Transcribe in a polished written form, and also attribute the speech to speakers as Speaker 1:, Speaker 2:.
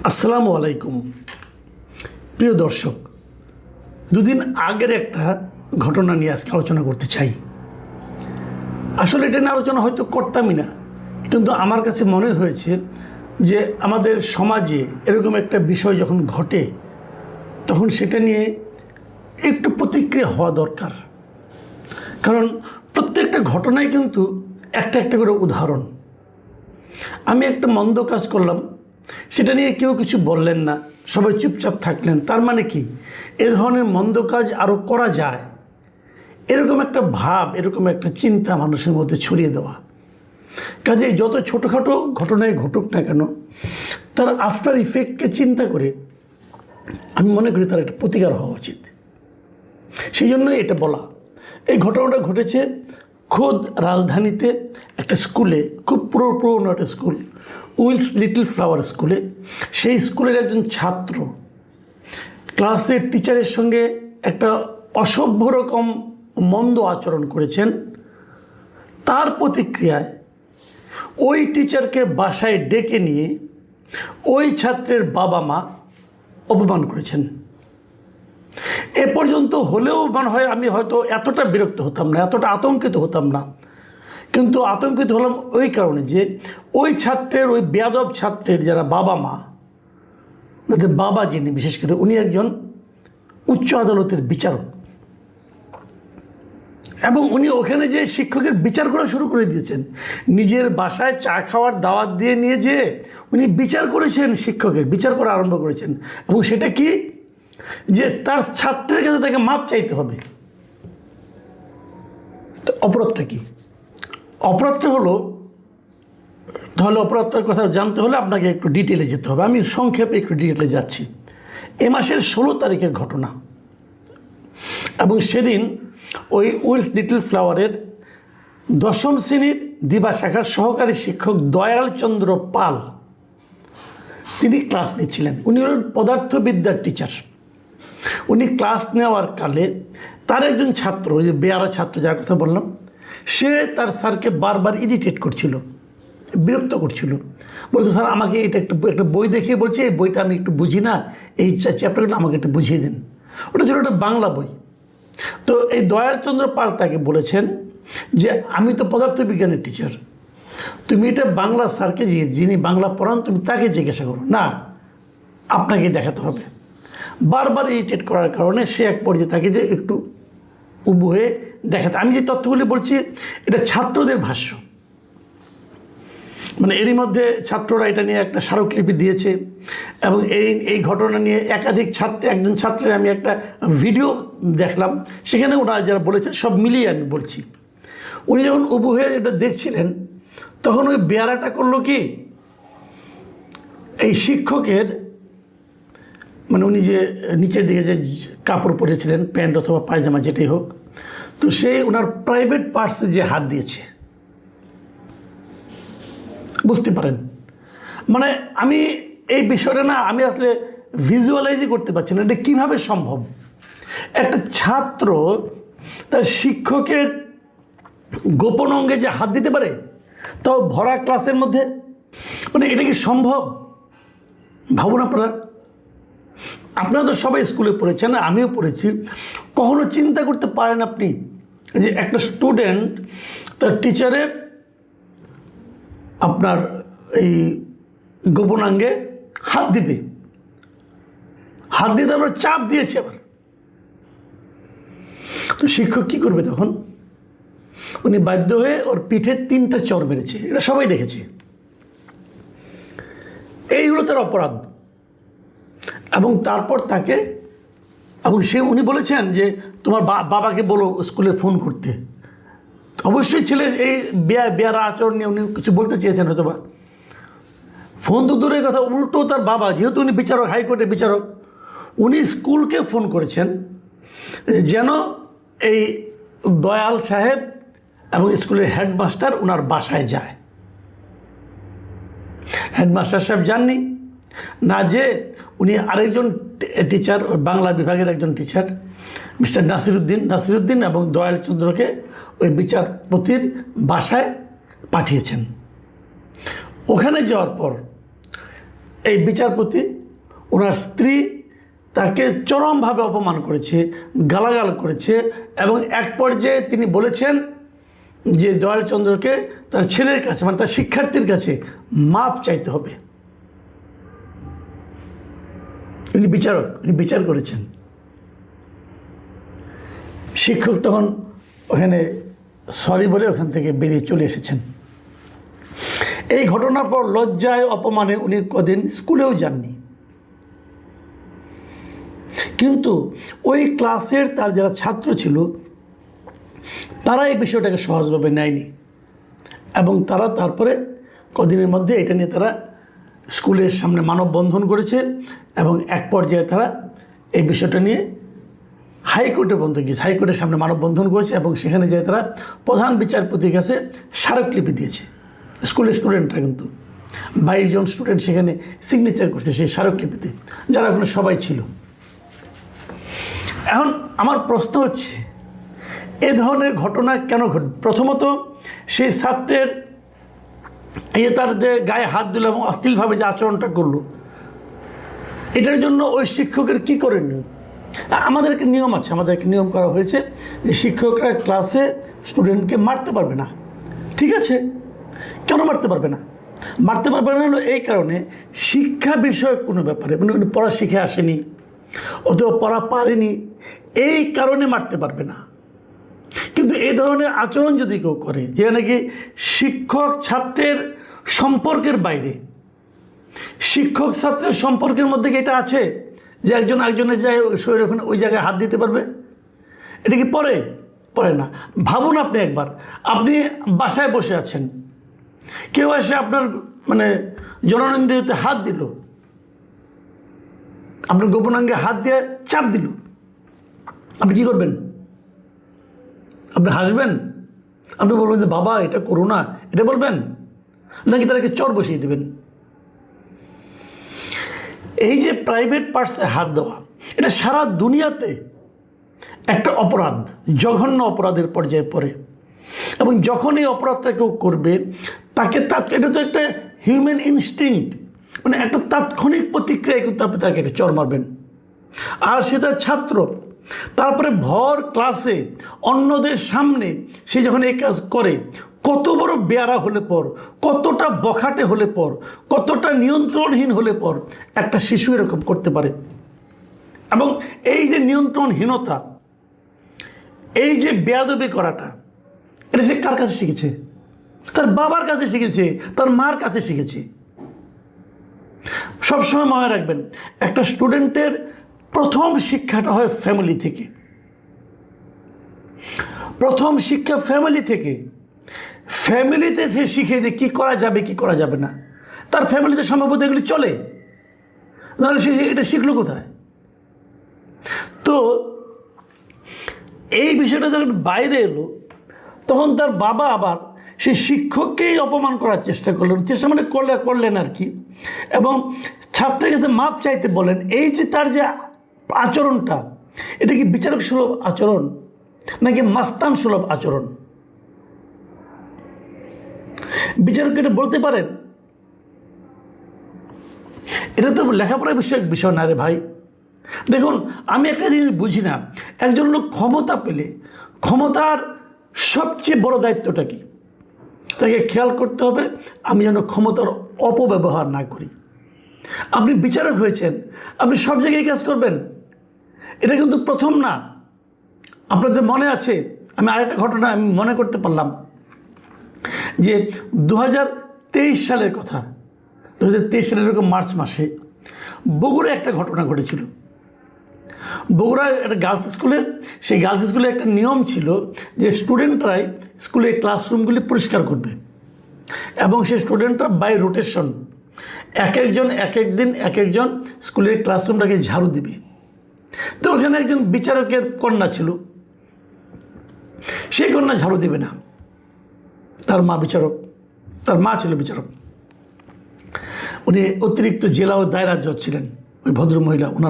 Speaker 1: আসসালামু আলাইকুম। প্রিয় দর্শক, দুদিন আগের একটা ঘটনা নিয়ে আজকে আলোচনা করতে চাই। আসলে এটা নিয়ে আলোচনা হয়তো করতামই না, কিন্তু আমার কাছে মনে হয়েছে যে আমাদের সমাজে এরকম একটা বিষয় যখন ঘটে তখন সেটা নিয়ে একটু প্রতিক্রিয়া হওয়া দরকার। কারণ প্রত্যেকটা ঘটনাই কিন্তু একটা একটা করে উদাহরণ। আমি একটা মন্দ কাজ করলাম, সেটা নিয়ে কেউ কিছু বললেন না, সবাই চুপচাপ থাকলেন। তার মানে কি, এ ধরনের মন্দ কাজ আরও করা যায়, এরকম একটা ভাব, এরকম একটা চিন্তা মানুষের মধ্যে ছড়িয়ে দেওয়া। কাজেই যত ছোটোখাটো ঘটনায় ঘটুক না কেন, তার আফটার ইফেক্টকে চিন্তা করে আমি মনে করি তার একটা প্রতিকার হওয়া উচিত। সেই জন্যই এটা বলা। এই ঘটনাটা ঘটেছে খোদ রাজধানীতে একটা স্কুলে, খুব পুরনো একটা স্কুল, উইলস লিটল ফ্লাওয়ার স্কুলে। সেই স্কুলের একজন ছাত্র ক্লাসের টিচারের সঙ্গে একটা অসভ্য রকম মন্দ আচরণ করেছেন। তার প্রতিক্রিয়ায় ওই টিচারকে বাসায় ডেকে নিয়ে ওই ছাত্রের বাবা মা অপমান করেছেন। এ পর্যন্ত হলেও মনে হয় আমি হয়তো এতটা বিরক্ত হতাম না, এতটা আতঙ্কিত হতাম না। কিন্তু আতঙ্কিত হলাম ওই কারণে যে ওই ছাত্রের, ওই বেয়াদব ছাত্রের যারা বাবা মা, তাদের বাবা যিনি, বিশেষ করে উনি একজন উচ্চ আদালতের বিচারক, এবং উনি ওখানে যে শিক্ষকের বিচার করা শুরু করে দিয়েছেন। নিজের বাসায় চা খাওয়ার দাওয়াত দিয়ে নিয়ে যেয়ে উনি বিচার করেছেন, শিক্ষকের বিচার করা আরম্ভ করেছেন। এবং সেটা কি, যে তার ছাত্রের কাছে তাকে মাপ চাইতে হবে। তো অপরাধটা কি? অপরাধটা হলো, তাহলে অপরাধটার কথা জানতে হলে আপনাকে একটু ডিটেলে যেতে হবে। আমি সংক্ষেপে একটু ডিটেলে যাচ্ছি। এ মাসের 16 তারিখের ঘটনা, এবং সেদিন ওই উইলস লিটল ফ্লাওয়ারের 10ম শ্রেণীর দিবা শাখার সহকারী শিক্ষক দয়াল চন্দ্র পাল, তিনি ক্লাস নিচ্ছিলেন। উনি হলেন পদার্থবিদ্যার টিচার। উনি ক্লাস নেওয়ার কালে তার একজন ছাত্র, ওই যে বেয়ারা ছাত্র যার কথা বললাম, সে তার স্যারকে বারবার ইরিটেট করছিল, বিরক্ত করছিল। বলছে, স্যার আমাকে এটা একটা বই দেখিয়ে বলছে, এই বইটা আমি একটু বুঝি না, এই চ্যাপ্টারগুলো আমাকে একটু বুঝিয়ে দিন। ওটা ছিল একটা বাংলা বই। তো এই দয়ালচন্দ্র পাল তাকে বলেছেন যে আমি তো পদার্থবিজ্ঞানের টিচার, তুমি এটা বাংলা স্যারকে, যিনি বাংলা পড়ান, তুমি তাকে জিজ্ঞাসা করো না, আপনাকে দেখাতে হবে। বারবার ইরিটেট করার কারণে সে এক পর্যায়ে তাকে যে একটু উবু হয়ে দেখাতে। আমি যে তথ্যগুলি বলছি এটা ছাত্রদের ভাষ্য, মানে এরই মধ্যে ছাত্ররা এটা নিয়ে একটা স্মারকলিপি দিয়েছে, এবং এই ঘটনা নিয়ে একজন ছাত্রের আমি একটা ভিডিও দেখলাম, সেখানে ওরা যারা বলেছেন সব মিলিয়ে আমি বলছি। উনি যখন উবু হয়ে এটা দেখছিলেন, তখন ওই বেয়ারাটা করলো কি, এই শিক্ষকের, মানে উনি যে নিচের দিকে যে কাপড় পরেছিলেন, প্যান্ট অথবা পায়জামা যেটাই হোক, তো সে ওনার প্রাইভেট পার্টসে যে হাত দিয়েছে। বুঝতে পারেন, মানে আমি এই বিষয়টা না, আমি আসলে ভিজুয়ালাইজই করতে পারছি না, এটা কীভাবে সম্ভব। একটা ছাত্র তার শিক্ষকের গোপন অঙ্গে যে হাত দিতে পারে, তাও ভরা ক্লাসের মধ্যে, মানে এটা কি সম্ভব? ভাবুন আপনারা তো সবাই স্কুলে পড়েছেন, আমিও পড়েছি। কখনো চিন্তা করতে পারেন আপনি যে একটা স্টুডেন্ট তার টিচারের আপনার এই গোপনাঙ্গে হাত দিবে, হাত দিয়ে তারপর চাপ দিয়েছে আবার। তো শিক্ষক কী করবে তখন? উনি বাধ্য হয়ে ওর পিঠে 3টা চড় মেরেছে, এটা সবাই দেখেছে। এই হলো তার অপরাধ। এবং তারপর তাকে, এবং উনি বলেছেন যে তোমার বাবাকে বলো স্কুলে ফোন করতে। অবশ্যই ছেলে এই বেয়ারা আচরণ নিয়ে উনি কিছু বলতে চেয়েছেন হয়তো বা। ফোন তো দূরের কথা, উল্টো তার বাবা, যেহেতু উনি বিচারক, হাইকোর্টের বিচারক, উনি স্কুলকে ফোন করেছেন যেন এই দয়াল সাহেব এবং স্কুলের হেডমাস্টার ওনার বাসায় যায়। হেডমাস্টার সাহেব যাননি, না যে উনি আরেকজন টিচার, বাংলা বিভাগের একজন টিচার, মিস্টার নাসিরুদ্দিন এবং দয়ালচন্দ্রকে ওই বিচারপতির বাসায় পাঠিয়েছেন। ওখানে যাওয়ার পর এই বিচারপতি, ওনার স্ত্রী তাকে চরমভাবে অপমান করেছে, গালাগাল করেছে, এবং এক পর্যায়ে তিনি বলেছেন যে দয়াল চন্দ্রকে তার ছেলের কাছে, মানে তার শিক্ষার্থীর কাছে মাপ চাইতে হবে। উনি বিচারক, উনি বিচার করেছেন। শিক্ষক তখন ওখানে সরি বলে ওখান থেকে বেরিয়ে চলে এসেছেন। এই ঘটনার পর লজ্জায় অপমানে উনি কদিন স্কুলেও যাননি। কিন্তু ওই ক্লাসের তার যারা ছাত্র ছিল তারা এই বিষয়টাকে সহজভাবে নেয়নি, এবং তারা তারপরে কদিনের মধ্যে এটা নিয়ে তারা স্কুলের সামনে মানববন্ধন করেছে, এবং এক পর্যায়ে তারা এই বিষয়টা নিয়ে হাইকোর্টে পর্যন্ত গিয়েছে, হাইকোর্টের সামনে মানববন্ধন করেছে, এবং সেখানে যেয়ে তারা প্রধান বিচারপতির কাছে স্মারকলিপি দিয়েছে। স্কুলের স্টুডেন্টরা, কিন্তু 22 জন স্টুডেন্ট সেখানে সিগনেচার করছে সেই স্মারকলিপিতে, যারা ওখানে সবাই ছিল। এখন আমার প্রশ্ন হচ্ছে, এ ধরনের ঘটনা কেন ঘটবে? প্রথমত, সেই ছাত্রের তার যে গায়ে হাত দিল এবং অশ্লীলভাবে যে আচরণটা করলো, এটার জন্য ওই শিক্ষকের কী করণীয়? আমাদের একটা নিয়ম আছে, আমাদের একটা নিয়ম করা হয়েছে যে শিক্ষকরা ক্লাসে স্টুডেন্টকে মারতে পারবে না। ঠিক আছে, কেন মারতে পারবে না? মারতে পারবে না হলো এই কারণে, শিক্ষা বিষয়ক কোনো ব্যাপারে, মানে উনি পড়া শিখে আসেনি অথবা পড়া পারেনি, এই কারণে মারতে পারবে না। কিন্তু এই ধরনের আচরণ যদি কেউ করে, যে নাকি শিক্ষক ছাত্রের সম্পর্কের বাইরে, শিক্ষক ছাত্রের সম্পর্কের মধ্যে কি এটা আছে যে একজন একজনের যায় শরীর ওখানে ওই জায়গায় হাত দিতে পারবে? এটা কি পড়ে না। ভাবুন আপনি একবার, আপনি বাসায় বসে আছেন, কেউ এসে আপনার মানে জননেন্দ্রিয়তে হাত দিল, আপনার গোপনাঙ্গে হাত দিয়ে চাপ দিল, আপনি কী করবেন? আপনি হাসবেন? আপনি বলবেন যে বাবা এটা করো না, এটা বলবেন? নাকি তাদেরকে চর বসিয়ে দেবেন? এই যে প্রাইভেট পার্টসে হাত দেওয়া, এটা সারা দুনিয়াতে একটা অপরাধ, জঘন্য অপরাধের পর্যায়ে পড়ে। এবং যখন এই অপরাধটা কেউ করবে, তাকে এটা তো একটা হিউম্যান ইনস্টিংক্ট, মানে একটা তাৎক্ষণিক প্রতিক্রিয়ায় কিন্তু আপনি তাকে একটা চর মারবেন। আর সেটা ছাত্র, তারপরে ভর ক্লাসে অন্যদের সামনে সে যখন এই কাজ করে, কত বড় বেয়ারা হলে পর, কতটা বখাটে হলে পর, কতটা নিয়ন্ত্রণহীন হলে পর একটা শিশু এরকম করতে পারে। এবং এই যে নিয়ন্ত্রণহীনতা, এই যে বেয়াদবি করাটা, এটা সে কার কাছে শিখেছে? তার বাবার কাছে শিখেছে, তার মার কাছে শিখেছে। সবসময় মনে রাখবেন, একটা স্টুডেন্টের প্রথম শিক্ষাটা হয় ফ্যামিলি থেকে। প্রথম শিক্ষা ফ্যামিলি থেকে। ফ্যামিলিতে সে শিখে যে কী করা যাবে, কী করা যাবে না। তার ফ্যামিলিতে সম্ভবত এগুলি চলে, তাহলে সে এটা শিখলো কোথায়? তো এই বিষয়টা যখন বাইরে এলো, তখন তার বাবা আবার সেই শিক্ষককেই অপমান করার চেষ্টা করলেন, মানে করলেন আর কি, এবং ছাত্রের কাছে মাপ চাইতে বলেন। এই যে তার যে আচরণটা, এটা কি বিচারক সুলভ আচরণ নাকি মাস্তান সুলভ আচরণ? বিচারক এটা বলতে পারেন? এটা তো লেখাপড়ার বিষয় না রে ভাই। দেখুন, আমি একটা জিনিস বুঝি না, একজন লোক ক্ষমতা পেলে ক্ষমতার সবচেয়ে বড় দায়িত্বটা কি? তাকে খেয়াল করতে হবে আমি যেন ক্ষমতার অপব্যবহার না করি। আপনি বিচারক হয়েছেন, আপনি সব জায়গায় কাজ করবেন, এটা কিন্তু প্রথম না। আপনাদের মনে আছে, আমি আরেকটা ঘটনা আমি মনে করতে পারলাম যে 2023 সালের কথা। 2023 সালের এরকম মার্চ মাসে বগুড়ায় একটা ঘটনা ঘটেছিল। বগুড়ার একটা গার্লস স্কুলে, সেই গার্লস স্কুলে একটা নিয়ম ছিল যে স্টুডেন্টরাই স্কুলের ক্লাসরুমগুলি পরিষ্কার করবে, এবং সেই স্টুডেন্টরা বাই রোটেশন এক একজন স্কুলের ক্লাসরুমটাকে ঝাড়ু দিবে। তো ওখানে একজন বিচারকের কন্যা ছিল, সেই কন্যা ঝাড়ু দিবে না, তার মা ছিল বিচারক। উনি অতিরিক্ত জেলা ও দায়রা জজ ছিলেন, ওই ভদ্রমহিলা, ওনার